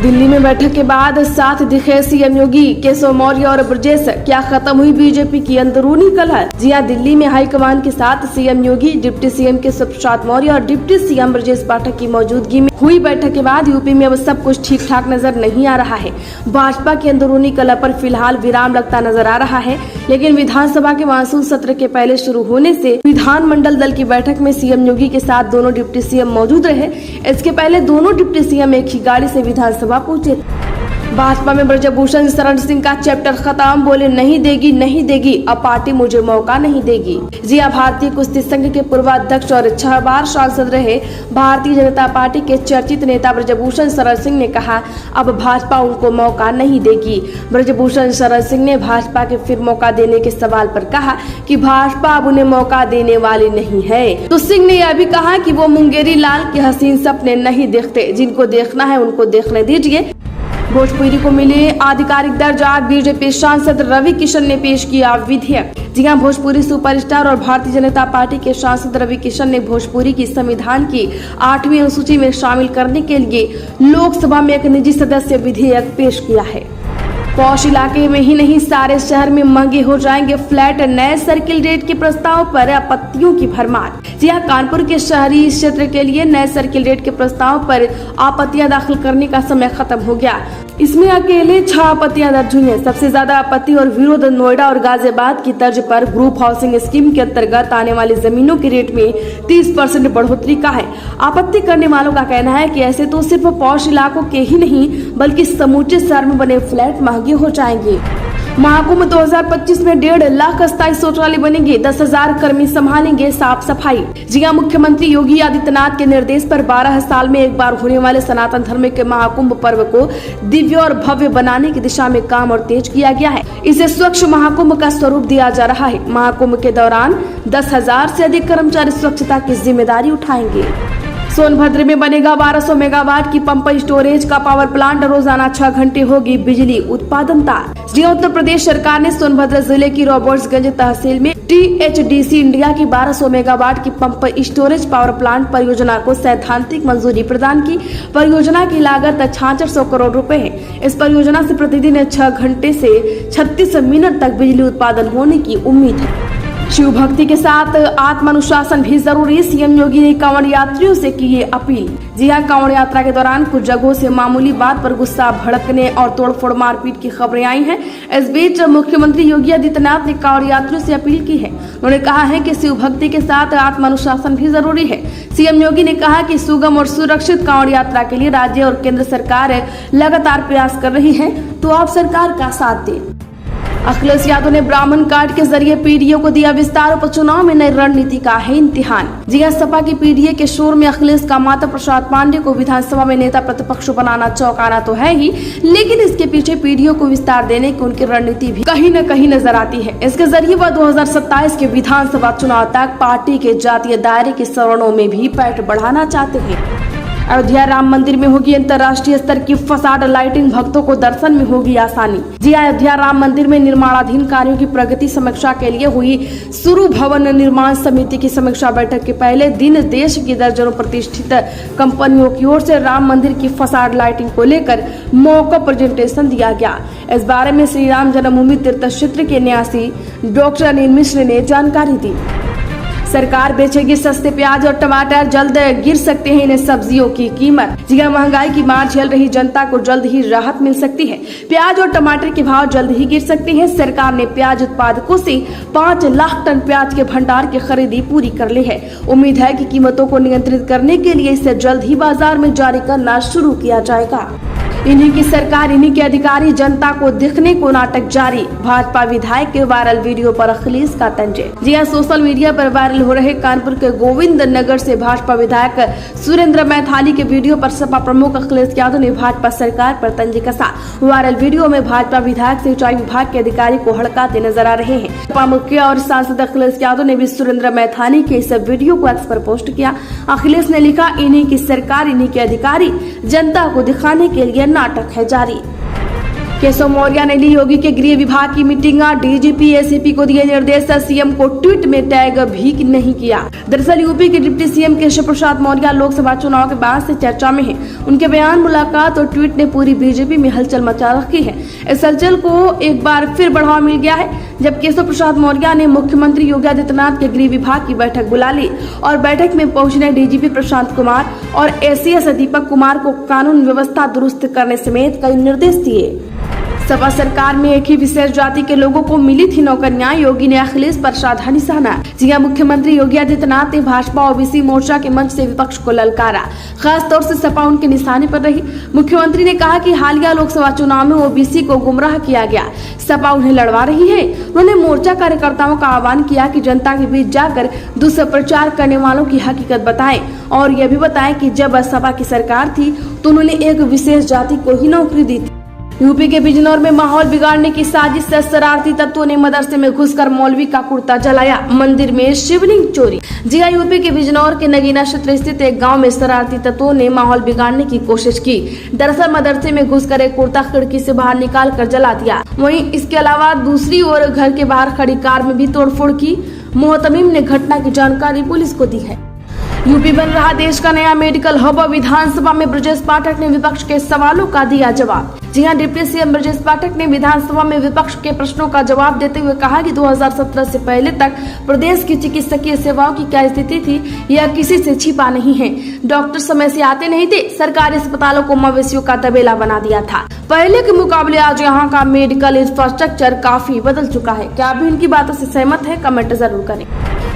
दिल्ली में बैठक के बाद साथ दिखे सीएम योगी, केशव मौर्य और ब्रजेश। क्या खत्म हुई बीजेपी की अंदरूनी कलह? जी हां, दिल्ली में हाईकमान के साथ सीएम योगी, डिप्टी सीएम केशव प्रसाद मौर्य और डिप्टी सीएम ब्रजेश पाठक की मौजूदगी में हुई बैठक के बाद यूपी में अब सब कुछ ठीक ठाक नजर नहीं आ रहा है। भाजपा की अंदरूनी कलह पर फिलहाल विराम लगता नजर आ रहा है, लेकिन विधानसभा के मानसून सत्र के पहले शुरू होने से विधानमंडल दल की बैठक में सीएम योगी के साथ दोनों डिप्टी सीएम मौजूद रहे। इसके पहले दोनों डिप्टी सीएम एक ही गाड़ी से विधानसभा पहुंचे। भाजपा में ब्रजभूषण शरण सिंह का चैप्टर खत्म, बोले नहीं देगी, अब पार्टी मुझे मौका नहीं देगी। जी हां, भारतीय कुश्ती संघ के पूर्व अध्यक्ष और 6 बार सांसद रहे भारतीय जनता पार्टी के चर्चित नेता ब्रजभूषण शरण सिंह ने कहा, अब भाजपा उनको मौका नहीं देगी। ब्रजभूषण शरण सिंह ने भाजपा के फिर मौका देने के सवाल पर कहा कि भाजपा अब उन्हें मौका देने वाली नहीं है। तो सिंह ने यह भी कहा कि वो मुंगेरी लाल के हसीन सपने नहीं देखते, जिनको देखना है उनको देखने दीजिए। भोजपुरी को मिले आधिकारिक दर्जा, बीजेपी सांसद रवि किशन ने पेश किया विधेयक। जी हां, भोजपुरी सुपरस्टार और भारतीय जनता पार्टी के सांसद रवि किशन ने भोजपुरी की संविधान की 8वीं अनुसूची में शामिल करने के लिए लोकसभा में एक निजी सदस्य विधेयक पेश किया है। पौष इलाके में ही नहीं, सारे शहर में महंगे हो जाएंगे फ्लैट, नए सर्किल रेट के प्रस्ताव पर आपत्तियों की भरमार। जी हां, कानपुर के शहरी क्षेत्र के लिए नए सर्किल रेट के प्रस्ताव पर आपत्तियां दाखिल करने का समय खत्म हो गया। इसमें अकेले 6 आपत्तियां दर्ज हुई हैं। सबसे ज्यादा आपत्ति और विरोध नोएडा और गाजियाबाद की तर्ज पर ग्रुप हाउसिंग स्कीम के अंतर्गत आने वाली जमीनों के रेट में 30% बढ़ोतरी का है। आपत्ति करने वालों का कहना है कि ऐसे तो सिर्फ पौष इलाकों के ही नहीं बल्कि समूचे शहर में बने फ्लैट महंगे हो जाएंगे। महाकुंभ 2025 में 1.5 लाख अस्थायी शौचालय बनेंगे, 10,000 कर्मी संभालेंगे साफ सफाई। जी हां, मुख्यमंत्री योगी आदित्यनाथ के निर्देश पर 12 साल में एक बार होने वाले सनातन धर्म के महाकुंभ पर्व को दिव्य और भव्य बनाने की दिशा में काम और तेज किया गया है। इसे स्वच्छ महाकुंभ का स्वरूप दिया जा रहा है। महाकुंभ के दौरान 10,000 से अधिक कर्मचारी स्वच्छता की जिम्मेदारी उठाएंगे। सोनभद्र में बनेगा 1200 मेगावाट की पंप स्टोरेज का पावर प्लांट, रोजाना 6 घंटे होगी बिजली उत्पादनता। जी उत्तर प्रदेश सरकार ने सोनभद्र जिले की रॉबर्ट्सगंज तहसील में THDC इंडिया की 1200 मेगावाट की पंप स्टोरेज पावर प्लांट परियोजना को सैद्धांतिक मंजूरी प्रदान की। परियोजना की लागत 6600 करोड़ रुपए है। इस परियोजना से प्रतिदिन 6 घंटे से 36 मिनट तक बिजली उत्पादन होने की उम्मीद है। शिव भक्ति के साथ आत्मानुशासन भी जरूरी, सीएम योगी ने कांवड़ यात्रियों से की ये अपील। जी हां, कांवड़ यात्रा के दौरान कुछ जगहों से मामूली बात पर गुस्सा भड़कने और तोड़फोड़ मारपीट की खबरें आई हैं। इस बीच मुख्यमंत्री योगी आदित्यनाथ ने कांवड़ यात्रियों से अपील की है। उन्होंने कहा है कि शिव भक्ति के साथ आत्मानुशासन भी जरूरी है। सीएम योगी ने कहा कि सुगम और सुरक्षित कांवड़ यात्रा के लिए राज्य और केंद्र सरकार लगातार प्रयास कर रही है, तो आप सरकार का साथ दें। अखिलेश यादव ने ब्राह्मण कार्ड के जरिए पीडीए को दिया विस्तार, उपचुनाव में नई रणनीति का है इम्तिहान। जी हां, सपा की पीडीए के शोर में अखिलेश का माता प्रसाद पांडे को विधानसभा में नेता प्रतिपक्ष बनाना चौंकाना तो है ही, लेकिन इसके पीछे पीडीए को विस्तार देने की उनकी रणनीति भी कहीं न कहीं नजर आती है। इसके जरिए वह 2027 के विधानसभा चुनाव तक पार्टी के जातीय दायरे के सवर्णों में भी पैठ बढ़ाना चाहते हैं। अयोध्या राम मंदिर में होगी अंतर्राष्ट्रीय स्तर की फसाड लाइटिंग, भक्तों को दर्शन में होगी आसानी। जी अयोध्या राम मंदिर में निर्माणाधीन कार्यों की प्रगति समीक्षा के लिए हुई सुरु भवन निर्माण समिति की समीक्षा बैठक के पहले दिन देश की दर्जनों प्रतिष्ठित कंपनियों की ओर से राम मंदिर की फसाड लाइटिंग को लेकर मौका प्रेजेंटेशन दिया गया। इस बारे में श्री राम जन्मभूमि तीर्थ क्षेत्र के न्यासी डॉक्टर अनिल मिश्र ने जानकारी दी। सरकार बेचेगी सस्ते प्याज और टमाटर, जल्द गिर सकते हैं इन सब्जियों की कीमत। जी हां, महंगाई की मार झेल रही जनता को जल्द ही राहत मिल सकती है। प्याज और टमाटर के भाव जल्द ही गिर सकते हैं। सरकार ने प्याज उत्पादकों से 5 लाख टन प्याज के भंडार की खरीदी पूरी कर ली है। उम्मीद है कि कीमतों को नियंत्रित करने के लिए इसे जल्द ही बाजार में जारी करना शुरू किया जाएगा। इन्हीं की सरकार, इन्हीं के अधिकारी, जनता को दिखने को नाटक जारी। भाजपा विधायक के वायरल वीडियो पर अखिलेश का तंजे। जी हां, सोशल मीडिया पर वायरल हो रहे कानपुर के गोविंद नगर से भाजपा विधायक सुरेंद्र मैथाली के वीडियो पर सपा प्रमुख अखिलेश यादव ने भाजपा सरकार पर तंज कसा। वायरल वीडियो में भाजपा विधायक सिंचाई विभाग के अधिकारी को हड़काते नजर आ रहे हैं। सपा मुखिया और सांसद अखिलेश यादव ने भी सुरेंद्र मैथाली के इस वीडियो को एक्स पर पोस्ट किया। अखिलेश ने लिखा, इन्हीं की सरकार, इन्हीं के अधिकारी, जनता को दिखाने के लिए नाटक है जारी। केशव मौर्य ने ली योगी के गृह विभाग की मीटिंग, डीजीपी एसीपी को दिए निर्देश, सीएम को ट्वीट में टैग भी नहीं किया। दरअसल यूपी के डिप्टी सीएम केशव प्रसाद मौर्य लोकसभा चुनाव के बाद से चर्चा में है। उनके बयान, मुलाकात और ट्वीट ने पूरी बीजेपी में हलचल मचा रखी है। इस हलचल को एक बार फिर बढ़ावा मिल गया है जब केशव प्रसाद मौर्य ने मुख्यमंत्री योगी आदित्यनाथ के गृह विभाग की बैठक बुला ली और बैठक में पहुंचने डीजीपी प्रशांत कुमार और एसीएस दीपक कुमार को कानून व्यवस्था दुरुस्त करने समेत कई निर्देश दिए। सपा सरकार में एक ही विशेष जाति के लोगों को मिली थी नौकरियां, योगी ने अखिलेश पर साधा निशाना। जी हां, मुख्यमंत्री योगी आदित्यनाथ ने भाजपा ओबीसी मोर्चा के मंच से विपक्ष को ललकारा, खास तौर से सपा उनके निशाने पर रही। मुख्यमंत्री ने कहा कि हालिया लोकसभा चुनाव में ओबीसी को गुमराह किया गया, सपा उन्हें लड़वा रही है। उन्होंने मोर्चा कार्यकर्ताओं का आह्वान किया कि जनता के बीच जाकर दुष्प्रचार करने वालों की हकीकत बताएं और यह भी बताएं कि जब सपा की सरकार थी तो उन्होंने एक विशेष जाति को ही नौकरी दी थी। यूपी के बिजनौर में माहौल बिगाड़ने की साजिश से शरारती तत्वों ने मदरसे में घुसकर मौलवी का कुर्ता जलाया, मंदिर में शिवलिंग चोरी। जी हां, यूपी के बिजनौर के नगीना क्षेत्र स्थित एक गांव में शरारती तत्वों ने माहौल बिगाड़ने की कोशिश की। दरअसल मदरसे में घुसकर एक कुर्ता खिड़की से बाहर निकाल कर जला दिया। वहीं इसके अलावा दूसरी ओर घर के बाहर खड़ी कार में भी तोड़फोड़ की। मोहतमीम ने घटना की जानकारी पुलिस को दी है। यूपी बन रहा देश का नया मेडिकल हब, विधानसभा में ब्रजेश पाठक ने विपक्ष के सवालों का दिया जवाब। जी हां, डिप्टी सीएम ब्रजेश पाठक ने विधानसभा में विपक्ष के प्रश्नों का जवाब देते हुए कहा कि 2017 से पहले तक प्रदेश की चिकित्सकीय सेवाओं की क्या स्थिति थी यह किसी से छिपा नहीं है। डॉक्टर समय से आते नहीं थे, सरकारी अस्पतालों को मवेशियों का तबेला बना दिया था। पहले के मुकाबले आज यहाँ का मेडिकल इंफ्रास्ट्रक्चर काफी बदल चुका है। क्या आप भी इनकी बातों से सहमत है? कमेंट जरूर करें।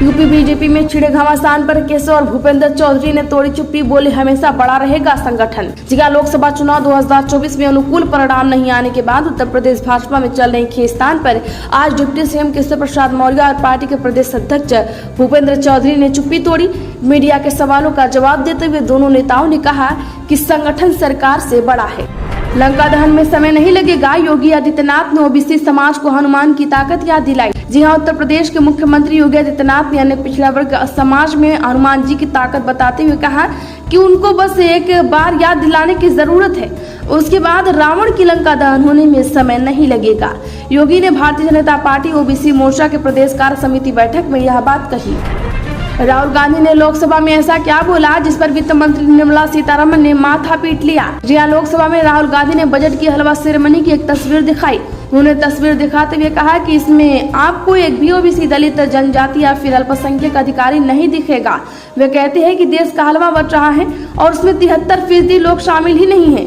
यूपी बीजेपी में छिड़े घमासान पर केशव और भूपेंद्र चौधरी ने तोड़ी चुप्पी, बोले हमेशा बड़ा रहेगा संगठन। जी हां, लोकसभा चुनाव 2024 में अनुकूल परिणाम नहीं आने के बाद उत्तर प्रदेश भाजपा में चल रही खींचतान पर आज डिप्टी सीएम केशव प्रसाद मौर्य और पार्टी के प्रदेश अध्यक्ष भूपेंद्र चौधरी ने चुप्पी तोड़ी। मीडिया के सवालों का जवाब देते हुए दोनों नेताओं ने कहा कि संगठन सरकार से बड़ा है। लंका दहन में समय नहीं लगेगा, योगी आदित्यनाथ ने ओबीसी समाज को हनुमान की ताकत याद दिलाई। जी हां, उत्तर प्रदेश के मुख्यमंत्री योगी आदित्यनाथ ने अन्य पिछड़ा वर्ग समाज में हनुमान जी की ताकत बताते हुए कहा कि उनको बस एक बार याद दिलाने की जरूरत है, उसके बाद रावण की लंका दहन होने में समय नहीं लगेगा। योगी ने भारतीय जनता पार्टी ओबीसी मोर्चा के प्रदेश कार्य समिति बैठक में यह बात कही। राहुल गांधी ने लोकसभा में ऐसा क्या बोला जिस पर वित्त मंत्री निर्मला सीतारमण ने माथा पीट लिया। जी हां, लोकसभा में राहुल गांधी ने बजट की हलवा सेरेमनी की एक तस्वीर दिखाई। उन्होंने तस्वीर दिखाते हुए कहा कि इसमें आपको एक भी ओबीसी, दलित, जनजाति या फिर अल्पसंख्यक अधिकारी नहीं दिखेगा। वे कहते हैं कि देश का हलवा बच रहा है और उसमें 73% लोग शामिल ही नहीं है।